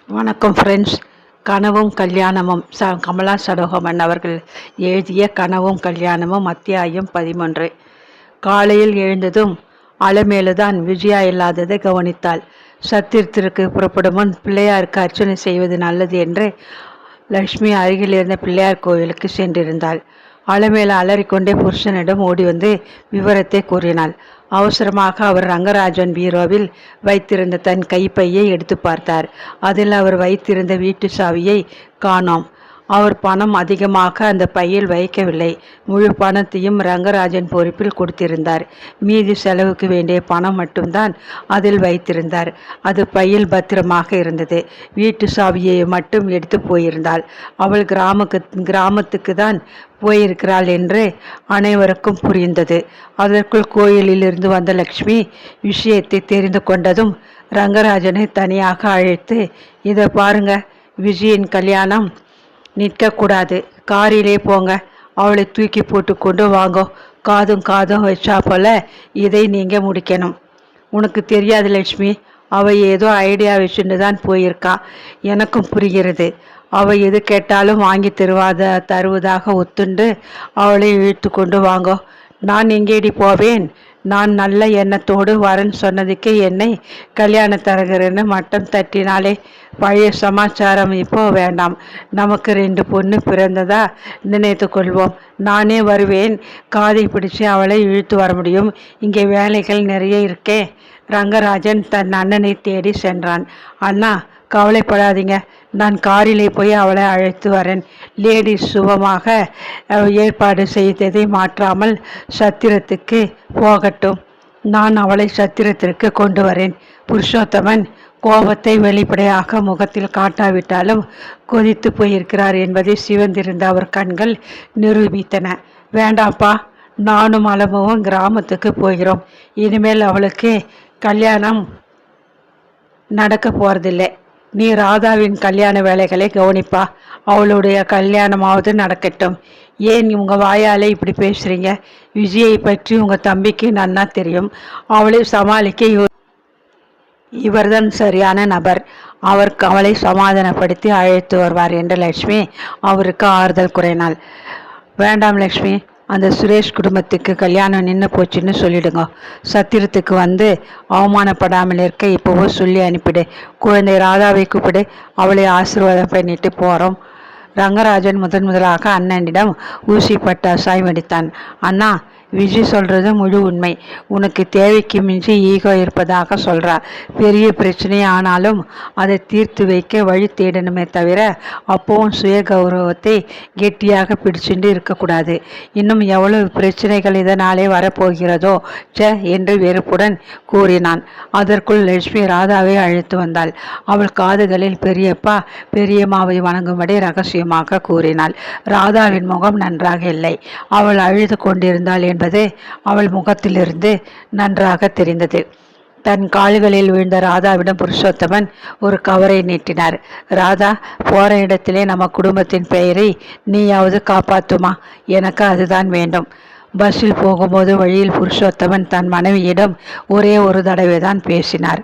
வணக்கம் ஃப்ரெண்ட்ஸ். கனவும் கல்யாணமும் கமலா சடகோமன் அவர்கள் எழுதிய கனவும் கல்யாணமும் அத்தியாயம் 13. காலையில் எழுந்ததும் அலமேலுதான் விஜயா இல்லாததை கவனித்தாள். சத்திரத்திற்கு புறப்படும் முன் பிள்ளையாருக்கு அர்ச்சனை செய்வது நல்லது என்று லட்சுமி அருகில் இருந்த பிள்ளையார் கோவிலுக்கு சென்றிருந்தாள். அலமேலு அலறிக்கொண்டே புருஷனிடம் ஓடி வந்து விவரத்தை கூறினாள். அவசரமாக அவர் ரங்கராஜன் பீரோவில் வைத்திருந்த தன் கைப்பையை எடுத்து பார்த்தார். அதில் அவர் வைத்திருந்த வீட்டு சாவியை காணோம். அவர் பணம் அதிகமாக அந்த பையில் வைக்கவில்லை. முழு பணத்தையும் ரங்கராஜன் பொறுப்பில் கொடுத்திருந்தார். மீதி செலவுக்கு வேண்டிய பணம் மட்டும்தான் அதில் வைத்திருந்தார். அது பையில் பத்திரமாக இருந்தது. வீட்டு சாவியை மட்டும் எடுத்து போயிருந்தாள். அவள் கிராமத்துக்கு தான் போயிருக்கிறாள் என்று அனைவருக்கும் புரிந்தது. அதற்குள் கோயிலில் இருந்து வந்த லக்ஷ்மி விஷயத்தை தெரிந்து கொண்டதும் ரங்கராஜனை தனியாக அழைத்து, இதை பாருங்க, விஜயின் கல்யாணம் நிற்கக்கூடாது. காரிலே போங்க, அவளை தூக்கி போட்டு கொண்டு வாங்கோ. காதும் வச்சா போல இதை நீங்கள் முடிக்கணும். உனக்கு தெரியாது லட்சுமி, அவள் ஏதோ ஐடியா வச்சுட்டு தான் போயிருக்கா. எனக்கும் புரிகிறது. அவள் எது கேட்டாலும் வாங்கி தருவதாக ஒத்துண்டு அவளை இழுத்து கொண்டு வாங்கோ. நான் எங்கேடி போவேன்? நான் நல்ல எண்ணத்தோடு வரன் சொன்னதுக்கு என்னை கல்யாண தரகர்னு மட்டம் தட்டினாலே. பழைய சமாச்சாரம் இப்போ வேண்டாம். நமக்கு 2 பொண்ணு பிறந்ததா நினைத்து கொள்வோம். நானே வருவேன். காதை பிடிச்சு அவளை இழுத்து வர முடியும். இங்கே வேலைகள் நிறைய இருக்கே. ரங்கராஜன் தன் அண்ணனை தேடி சென்றான். அண்ணா, கவலைப்படாதீங்க, நான் காரிலே போய் அவளை அழைத்து வரேன். லேடிஸ் சுபமாக ஏற்பாடு செய்ததை மாற்றாமல் சத்திரத்துக்கு போகட்டும். நான் அவளை சத்திரத்திற்கு கொண்டு வரேன். புருஷோத்தமன் கோபத்தை வெளிப்படையாக முகத்தில் காட்டாவிட்டாலும் கொதித்து போயிருக்கிறார் என்பதை சிவந்திருந்த அவர் கண்கள் நிரூபித்தன. வேண்டாப்பா, நானும் அலமுவும் கிராமத்துக்கு போகிறோம். இனிமேல் அவளுக்கு கல்யாணம் நடக்க போறதில்லை. நீ ராதாவின் கல்யாண வேலைகளை கவனிப்பா. அவளுடைய கல்யாணமாவது நடக்கட்டும். ஏன் உங்கள் வாயாலே இப்படி பேசுகிறீங்க? விஜயை பற்றி உங்கள் தம்பிக்கு நன்னா தெரியும். அவளை சமாளிக்க இவர்தான் சரியான நபர். அவளை சமாதானப்படுத்தி அழைத்து வருவார் என்று லட்சுமி அவருக்கு ஆறுதல் கூறினாள். வேண்டாம் லட்சுமி, அந்த சுரேஷ் குடும்பத்துக்கு கல்யாணம் நின்று போச்சுன்னு சொல்லிடுங்க. சத்திரத்துக்கு வந்து அவமானப்படாமல் இருக்க இப்போவோ சொல்லி அனுப்பிடு. குழந்தை ராதாவை கூப்பிடு, அவளை ஆசீர்வாதம் பண்ணிட்டு போகிறோம். ரங்கராஜன் முதலாக அண்ணனிடம் ஊசி பட்டாசாய் வெடித்தான். அண்ணா, விஜய் சொல்கிறது முழு உண்மை. உனக்கு தேவைக்கு மிஞ்சி ஈகோ இருப்பதாக சொல்கிறா. பெரிய பிரச்சனை ஆனாலும் அதை தீர்த்து வைக்க வழி தேடணுமே தவிர அப்போவும் சுய கௌரவத்தை கெட்டியாக பிடிச்சுட்டு இருக்கக்கூடாது. இன்னும் எவ்வளவு பிரச்சனைகள் இதனாலே வரப்போகிறதோ என்று வெறுப்புடன் கூறினான். அதற்குள் லட்சுமி ராதாவை அழைத்து வந்தாள். அவள் காதுகளில் பெரியப்பா பெரியம்மாவை வணங்கும்படி ரகசியமாக கூறினாள். ராதாவின் முகம் நன்றாக இல்லை. அவள் அழுது கொண்டிருந்தாள் என்பது அவள் முகத்திலிருந்து நன்றாக தெரிந்தது. தன் கால்களில் விழுந்த ராதாவிடம் புருஷோத்தமன் ஒரு கவரை நீட்டினார். ராதா, போற இடத்திலே நம்ம குடும்பத்தின் பெயரை நீயாவது காப்பாத்துமா? எனக்கு அதுதான் வேண்டும். பஸ்ஸில் போகும்போது வழியில் புருஷோத்தமன் தன் மனைவியிடம் ஒரே ஒரு தடவை தான் பேசினார்.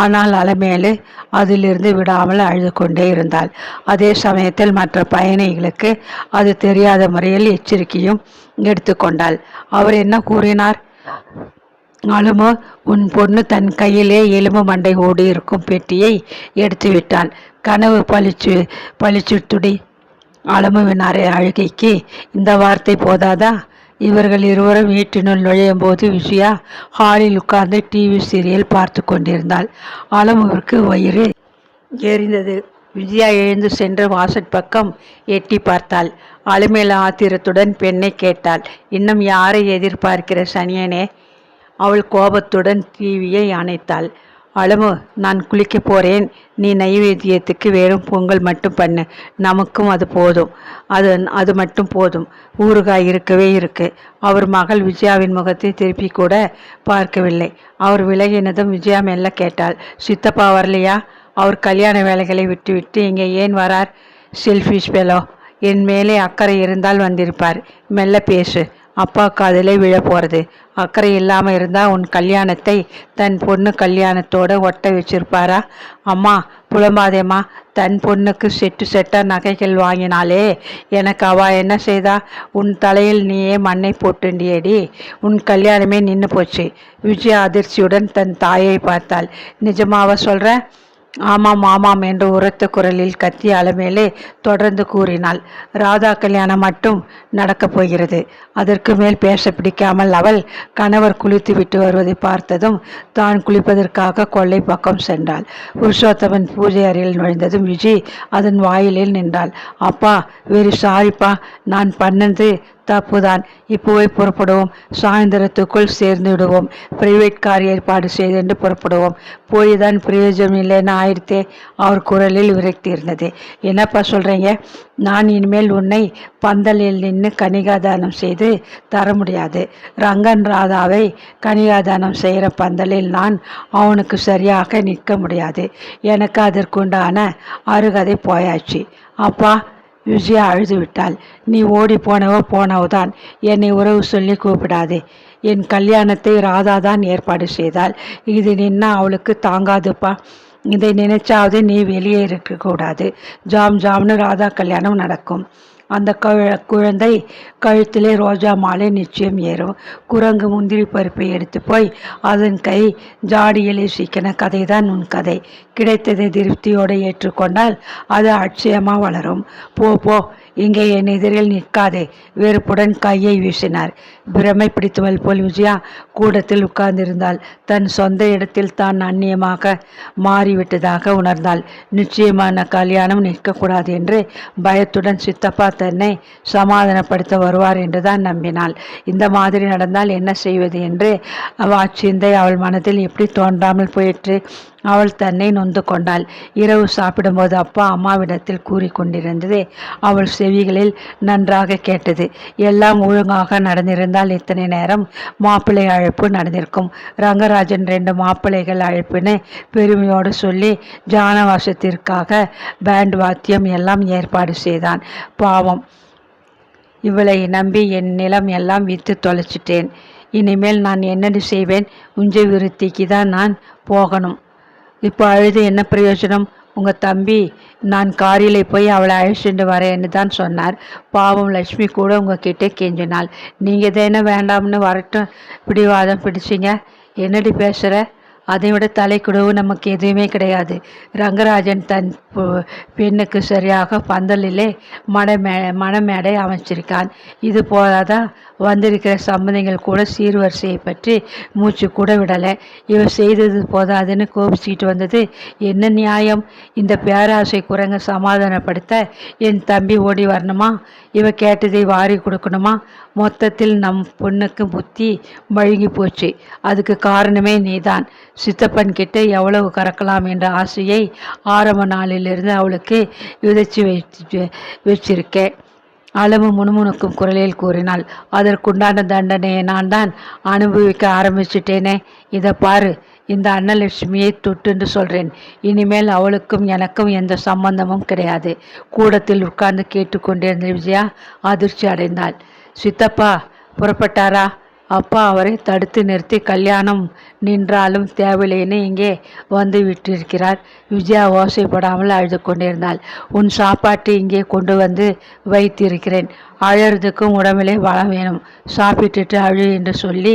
ஆனால் அலமேலு அதிலிருந்து விடாமல் அழுது கொண்டே இருந்தாள். அதே சமயத்தில் மற்ற பயணிகளுக்கு அது தெரியாத முறையில் எச்சரிக்கையும் எடுத்துக்கொண்டாள். அவர் என்ன கூறினார்? அலுமோ, உன் பொண்ணு தன் கையிலே எலும்பு மண்டை ஓடி இருக்கும் பெட்டியை எடுத்து விட்டாள். கனவு பளிச்சுத்துடி. அலமுவின் அழுகைக்கு இந்த வார்த்தை போதாதா? இவர்கள் இருவரும் வீட்டினுள் நுழையும் போது விஜயா ஹாலில் உட்கார்ந்து டிவி சீரியல் பார்த்து கொண்டிருந்தாள். அலமுவிற்கு வயிறு எரிந்தது. விஜயா எழுந்து சென்று வாசற்பக்கம் எட்டி பார்த்தாள். அலமேலு ஆத்திரத்துடன் பெண்ணை கேட்டாள், இன்னும் யாரை எதிர்பார்க்கிற சனியனே? அவள் கோபத்துடன் டிவியை அணைத்தாள். அலமு, நான் குளிக்க போறேன். நீ நைவேத்தியத்துக்கு வெறும் பொங்கல் மட்டும் பண்ணு. நமக்கும் அது போதும். அது மட்டும் போதும். ஊறுகாய் இருக்கவே இருக்கு. அவர் மகள் விஜயாவின் முகத்தை திருப்பி கூட பார்க்கவில்லை. அவர் விலகினதும் விஜயா மெல்ல கேட்டாள், சித்தப்பா வரலையா? அவர் கல்யாண வேலைகளை விட்டுவிட்டு இங்கே ஏன் வரார்? செல்ஃபிஷ் பெலோ. என் மேலே அக்கறை இருந்தால் வந்திருப்பார். மெல்ல பேசு. அப்பா காதிலே விழ போகிறது. அக்கறை இல்லாமல் இருந்தால் உன் கல்யாணத்தை தன் பொண்ணு கல்யாணத்தோடு ஒட்ட வச்சிருப்பாரா? அம்மா புலம்பாதேம்மா. தன் பொண்ணுக்கு செட்டு செட்டாக நகைகள் வாங்கினாலே எனக்கு அவ என்ன செய்தா? உன் தலையில் நீயே மண்ணை போட்டுண்டியடி. உன் கல்யாணமே நின்று போச்சு. விஜயா அதிர்ச்சியுடன் தன் தாயை பார்த்தாள். நிஜமாவா சொல்ற? ஆமாம் ஆமாம் என்று உரத்த குரலில் கத்திய அலமேலே தொடர்ந்து கூறினாள். ராதா கல்யாணம் மட்டும் நடக்கப் போகிறது. அதற்கு மேல் பேச பிடிக்காமல் அவள் கணவர் குளித்து விட்டு வருவதை பார்த்ததும் தான் குளிப்பதற்காக கொல்லை பக்கம் சென்றாள். புருஷோத்தமன் பூஜை அறையில் நுழைந்ததும் விஜி அதன் வாயிலில் நின்றாள். அப்பா, வெரி சாரிப்பா, நான் பண்ணது தப்புதான். இப்போவே புறப்படுவோம். சாயந்தரத்துக்குள் சேர்ந்து விடுவோம். பிரைவேட் கார் ஏற்பாடு செய்து புறப்படுவோம். போய்தான் பிரயோஜனம் இல்லைன்னு ஆயிடுத்தே. அவர் குரலில் விரக்தி இருந்தது. என்னப்பா சொல்கிறீங்க? நான் இனிமேல் உன்னை பந்தலில் நின்று கனிகாதானம் செய்து தர முடியாது. ரங்கன் ராதாவை கனிகாதானம் செய்கிற பந்தலில் நான் அவனுக்கு சரியாக நிற்க முடியாது. எனக்கு அதற்குண்டான அருகதை போயாச்சு. அப்பா, விஜயா அழுது விட்டாள். நீ ஓடி போனவுதான். என்னை உறவு சொல்லி கூப்பிடாதே. என் கல்யாணத்தை ராதா தான் ஏற்பாடு செய்தாள். இது நின்னா அவளுக்கு தாங்காதுப்பா. இதை நினைச்சாவது நீ வெளியே இருக்கக்கூடாது. ஜாம்னு ராதா கல்யாணம் நடக்கும். அந்த குழந்தை கழுத்திலே ரோஜா மாலை நிச்சயம் ஏறும். குரங்கு முந்திரி பருப்பை எடுத்து போய் அதன் கை ஜாடியிலே சிக்கின கதை தான் உன் கதை. கிடைத்ததை திருப்தியோடு ஏற்றுக்கொண்டால் அது அட்சயமாக வளரும். போ, இங்கே என் எதிரில் நிற்காதே. வெறுப்புடன் கையை வீசினார். பிரமை பிடித்தவள் போல் விஜயா கூடத்தில் உட்கார்ந்திருந்தாள். தன் சொந்த இடத்தில் தான் அந்நியமாக மாறிவிட்டதாக உணர்ந்தாள். நிச்சயமான கல்யாணம் நிற்கக்கூடாது என்று பயத்துடன் சித்தப்பா தன்னை சமாதானப்படுத்த வருவார் என்றுதான் நம்பினாள். இந்த மாதிரி நடந்தால் என்ன செய்வது என்று அச்சிந்தை அவள் மனதில் எப்படி தோன்றாமல் போயிற்று. அவள் தன்னை நொந்து கொண்டாள். இரவு சாப்பிடும்போது அப்பா அம்மாவிடத்தில் கூறிக்கொண்டிருந்தது அவள் செவிகளில் நன்றாக கேட்டது. எல்லாம் ஒழுங்காக நடந்திருந்தால் இத்தனை நேரம் மாப்பிள்ளை அழைப்பு நடந்திருக்கும். ரங்கராஜன் 2 மாப்பிள்ளைகள் அழைப்புன்னு பெருமையோடு சொல்லி ஜானவாசத்திற்காக பேண்ட் வாத்தியம் எல்லாம் ஏற்பாடு செய்தான். பாவம், இவளை நம்பி என் நிலம் எல்லாம் விற்று தொலைச்சிட்டேன். இனிமேல் நான் என்னடி செய்வேன்? உஞ்ச விருத்திக்கு தான் நான் போகணும். இப்போ அழுது என்ன பிரயோஜனம்? உங்கள் தம்பி நான் காரில் போய் அவளை அழைச்சிட்டு வரேன்னு தான் சொன்னார். பாவம் லட்சுமி கூட உங்ககிட்ட கெஞ்சினாள். நீங்கள் தானே வேண்டாம்னு வரட்டும் பிடிவாதம் பிடிச்சிங்க. என்னடி பேசுகிற? அதை விட தலைக்குடவு நமக்கு எதுவுமே கிடையாது. ரங்கராஜன் தன் பெண்ணுக்கு சரியாக பந்தலிலே மணமேடை அமைச்சிருக்கான். இது போதாதான் வந்திருக்கிற சம்பந்திகள் கூட சீர்வரிசையை பற்றி மூச்சு கூட விடலை. இவ செய்தது போதாதுன்னு கோபிச்சுக்கிட்டு வந்தது என்ன நியாயம்? இந்த பேராசை குரங்க சமாதானப்படுத்த என் தம்பி ஓடி வரணுமா? இவ கேட்டதை வாரி கொடுக்கணுமா? மொத்தத்தில் நம் பொண்ணுக்கு புத்தி மழுங்கி போச்சு. அதுக்கு காரணமே நீதான். சித்தப்பன் கிட்ட எவ்வளவு கறக்கலாம் என்ற ஆசையை ஆரம்ப நாளிலிருந்து அவளுக்கு விதைச்சி வச்சிருக்கேன். அளவு முணுமுணுக்கும் குரலில் கூறினாள். அதற்குண்டான தண்டனையை நான் தான் அனுபவிக்க ஆரம்பிச்சிட்டேனே. இதை பாரு, இந்த அன்னலட்சுமியை தொட்டுன்னு சொல்கிறேன். இனிமேல் அவளுக்கும் எனக்கும் எந்த சம்பந்தமும் கிடையாது. கூடத்தில் உட்கார்ந்து கேட்டுக்கொண்டிருந்த விஜயா அதிர்ச்சி அடைந்தாள். சித்தப்பா புறப்பட்டாரா? அப்பா அவரை தடுத்து நிறுத்தி கல்யாணம் நின்றாலும் தேவையில்லைன்னு இங்கே வந்து விட்டிருக்கிறார். விஜயா ஓசைப்படாமல் அழுது கொண்டிருந்தாள். உன் சாப்பாட்டு இங்கே கொண்டு வந்து வைத்திருக்கிறேன். அழறதுக்கும் உடம்பிலே வளம் வேணும். சாப்பிட்டுட்டு அழு என்று சொல்லி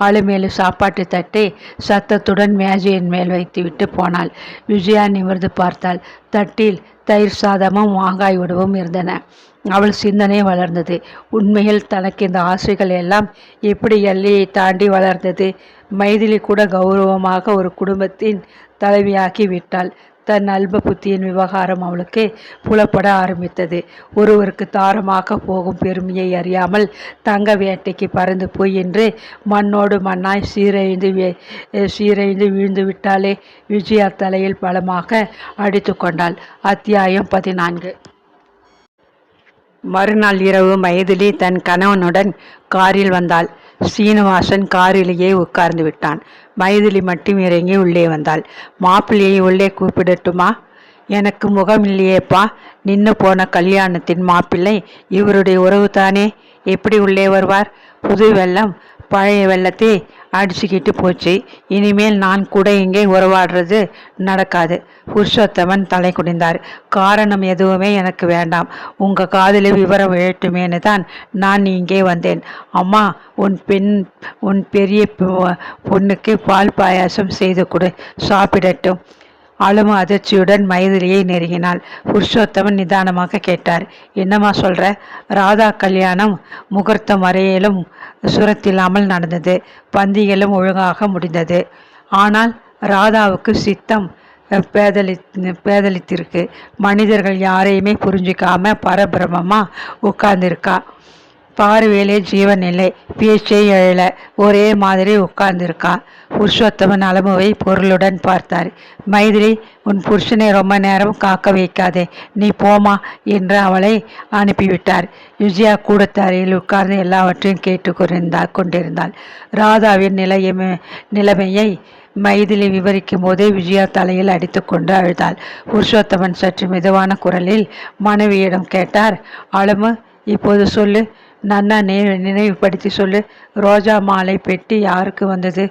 அழுமேலு சாப்பாட்டு தட்டை சத்தத்துடன் மேஜையின் மேல் வைத்து விட்டு போனாள். விஜயா நிமிர்ந்து பார்த்தாள். தட்டில் தயிர் சாதமும் மாங்காய் உணவும் இருந்தன. அவள் சிந்தனை வளர்ந்தது. உண்மையில் தனக்கு இந்த ஆசைகள் எல்லாம் எப்படி எல்லையை தாண்டி வளர்ந்தது? மைதிலி கூட கௌரவமாக ஒரு குடும்பத்தின் தலைவியாக்கி விட்டாள். தன் அல்ப புத்தியின் விவகாரம் அவளுக்கு புலப்பட ஆரம்பித்தது. ஒருவருக்கு தாரமாக போகும் பெருமையை அறியாமல் தங்க வேட்டைக்கு பறந்து போய் என்று மண்ணோடு மண்ணாய் சீரழிந்து வீழ்ந்து விட்டாலே. விஜயா தலையில் பலமாக அடித்து கொண்டாள். அத்தியாயம் 14. மறுநாள் இரவு மைதிலி தன் கணவனுடன் காரில் வந்தாள். சீனிவாசன் காரிலேயே உட்கார்ந்து விட்டான். மைதிலி மட்டும் இறங்கி உள்ளே வந்தாள். மாப்பிள்ளையை உள்ளே கூப்பிடட்டுமா? எனக்கு முகம் இல்லையேப்பா. நின்று போன கல்யாணத்தின் மாப்பிள்ளை இவருடைய உறவு தானே, எப்படி உள்ளே வருவார்? புது வெள்ளம் பழைய வெள்ளத்தை அடிச்சுக்கிட்டு போச்சு. இனிமேல் நான் கூட இங்கே உறவாடுறது நடக்காது. புருஷோத்தமன் தலை குனிந்தார். காரணம் எதுவுமே எனக்கு வேண்டாம். உங்க காதில் விவரம் விழட்டுமேனு தான் நான் இங்கே வந்தேன். அம்மா, உன் பெரிய பொண்ணுக்கு பால் பாயாசம் செய்து கொடு, சாப்பிடட்டும். அழும அதிர்ச்சியுடன் மைதிலியை நெருங்கினாள். புருஷோத்தமன் நிதானமாக கேட்டார். என்னம்மா சொல்ற? ராதா கல்யாணம் முகூர்த்தம் வரையிலும் சுரத்தில்லாமல் நடந்தது. பந்திகளும் ஒழுங்காக முடிந்தது. ஆனால் ராதாவுக்கு சித்தம் பேதலித்திருக்கு. மனிதர்கள் யாரையுமே புரிஞ்சிக்காம பரபிரமமா உட்கார்ந்துருக்கா. பார்வையிலே ஜீவன் இல்லை, பேச்சே எழல, ஒரே மாதிரி உட்கார்ந்திருக்கா. புருஷோத்தமன் அலமுவை பொருளுடன் பார்த்தார். மைதிலி, உன் புருஷனை ரொம்ப நேரம் காக்க வைக்காதே, நீ போமா என்று அவளை அனுப்பிவிட்டார். விஜயா கூடத்தரையில் உட்கார்ந்து எல்லாவற்றையும் கொண்டிருந்தாள். ராதாவின் நிலைமையை மைதிலி விவரிக்கும் போதே விஜயா தலையில் அடித்து கொண்டு அழுதாள். புருஷோத்தமன் சற்று மெதுவான குரலில் மனைவியிடம் கேட்டார். அலமு, இப்போது சொல்லு, நன்னா நினைவுபடுத்தி சொல்லு. ரோஜா மாலை பெட்டி யாருக்கு வந்தது?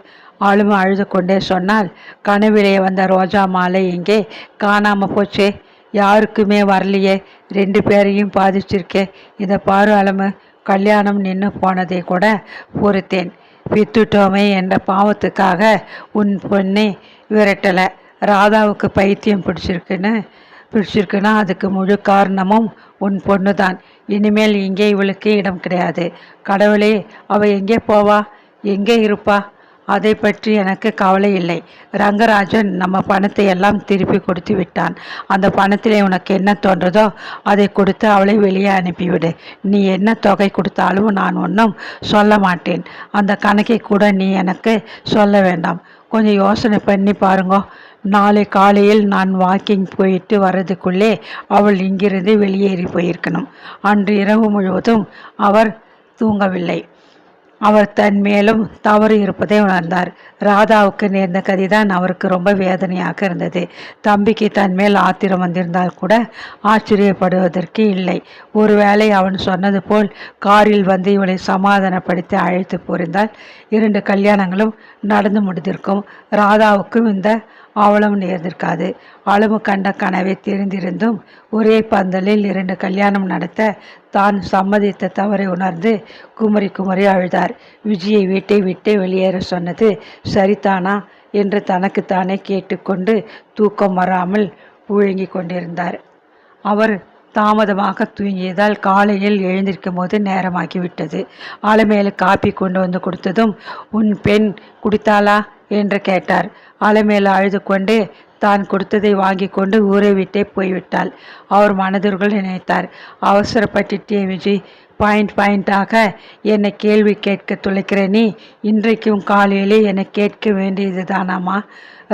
ஆளுமை அழுது கொண்டே சொன்னால், கனவிலே வந்த ரோஜா மாலை இங்கே காணாம போச்சே. யாருக்குமே வரலையே. 2 பேரையும் பாதிச்சிருக்கே. இதை பாரு அலமு, கல்யாணம் நின்று போனதை கூட பொறுத்தேன். வித்துட்டோமே என்ற பாவத்துக்காக உன் பொண்ணை விரட்டலை. ராதாவுக்கு பைத்தியம் பிடிச்சிருக்குன்னா அதுக்கு முழு காரணமும் உன் பொண்ணு தான். இனிமேல் இங்கே இவளுக்கு இடம் கிடையாது. கடவுளே, அவள் எங்கே போவா, எங்கே இருப்பா? அதை பற்றி எனக்கு கவலை இல்லை. ரங்கராஜன் நம்ம பணத்தை எல்லாம் திருப்பி கொடுத்து விட்டான். அந்த பணத்திலே உனக்கு என்ன தோன்றதோ அதை கொடுத்து அவளை வெளியே அனுப்பிவிடு. நீ என்ன தொகை கொடுத்தாலும் நான் ஒன்றும் சொல்ல மாட்டேன். அந்த கணக்கை கூட நீ எனக்கு சொல்ல வேண்டாம். கொஞ்சம் யோசனை பண்ணி பாருங்க. நாளை காலையில் நான் வாக்கிங் போயிட்டு வர்றதுக்குள்ளே அவள் இங்கிருந்து வெளியேறி போயிருக்கணும். அன்று இரவு முழுவதும் அவர் தூங்கவில்லை. அவர் தன் மேலும் தவறு இருப்பதை உணர்ந்தார். ராதாவுக்கு நேர்ந்த கதிதான் அவருக்கு ரொம்ப வேதனையாக இருந்தது. தம்பிக்கு தன் மேல் ஆத்திரம் வந்திருந்தால் கூட ஆச்சரியப்படுவதற்கு இல்லை. ஒருவேளை அவன் சொன்னது போல் காரில் வந்து இவளை சமாதானப்படுத்தி அழைத்து போயிருந்தால் 2 கல்யாணங்களும் நடந்து முடிந்திருக்கும். ராதாவுக்கும் இந்த அவலம் நேர்ந்திருக்காது. அழுமு கண்ட கனவை தெரிந்திருந்தும் ஒரே பந்தலில் 2 கல்யாணம் நடத்த தான் சம்மதித்த தவறை உணர்ந்து குமரி அழுதார். விஜயை வீட்டை விட்டு வெளியேற சொன்னது சரிதானா என்று தனக்குத்தானே கேட்டுக்கொண்டு தூக்கம் வராமல் புழுங்கி கொண்டிருந்தார். அவர் தாமதமாக தூங்கியதால் காலையில் எழுந்திருக்கும் போது நேரமாகிவிட்டது. ஆலமேலு காப்பி கொண்டு வந்து கொடுத்ததும், உன் பெண் குடித்தாளா என்று கேட்டார். ஆலமேலு அழுது கொண்டு தான் கொடுத்ததை வாங்கி கொண்டு ஊரை விட்டே போய்விட்டாள். அவர் மனதிற்குள் நினைத்தார். அவசரப்பட்டுட்டே விஜய், பாயிண்டாக என்னை கேள்வி கேட்க துளைக்கிற நீ இன்றைக்கும் காலையிலே என்னை கேட்க வேண்டியது தானாமா?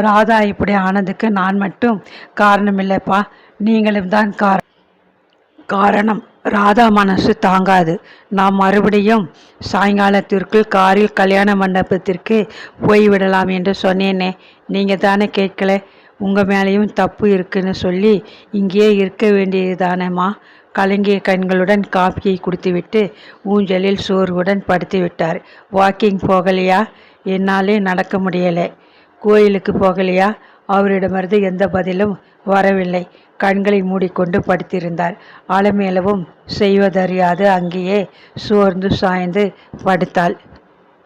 ராதா இப்படி ஆனதுக்கு நான் மட்டும் காரணம் இல்லைப்பா, நீங்களும் தான் காரணம். ராதா மனசு தாங்காது. நாம் மறுபடியும் சாயங்காலத்திற்குள் காரில் கல்யாண மண்டபத்திற்கு போய்விடலாம் என்று சொன்னேனே, நீங்கள் தானே கேட்கல. உங்கள் மேலேயும் தப்பு இருக்குன்னு சொல்லி இங்கேயே இருக்க வேண்டியது தானேம்மா? கலங்கிய கண்களுடன் காப்பியை குடித்துவிட்டு ஊஞ்சலில் சோர்வுடன் படுத்து விட்டார். வாக்கிங் போகலையா? என்னாலே நடக்க முடியலை. கோயிலுக்கு போகலையா? அவரிடமிருந்து எந்த பதிலும் வரவில்லை. கண்களை மூடிக்கொண்டு படுத்திருந்தார். ஆலமேலவும் செய்வதறியாது அங்கேயே சோர்ந்து சாய்ந்து படுத்தாள்.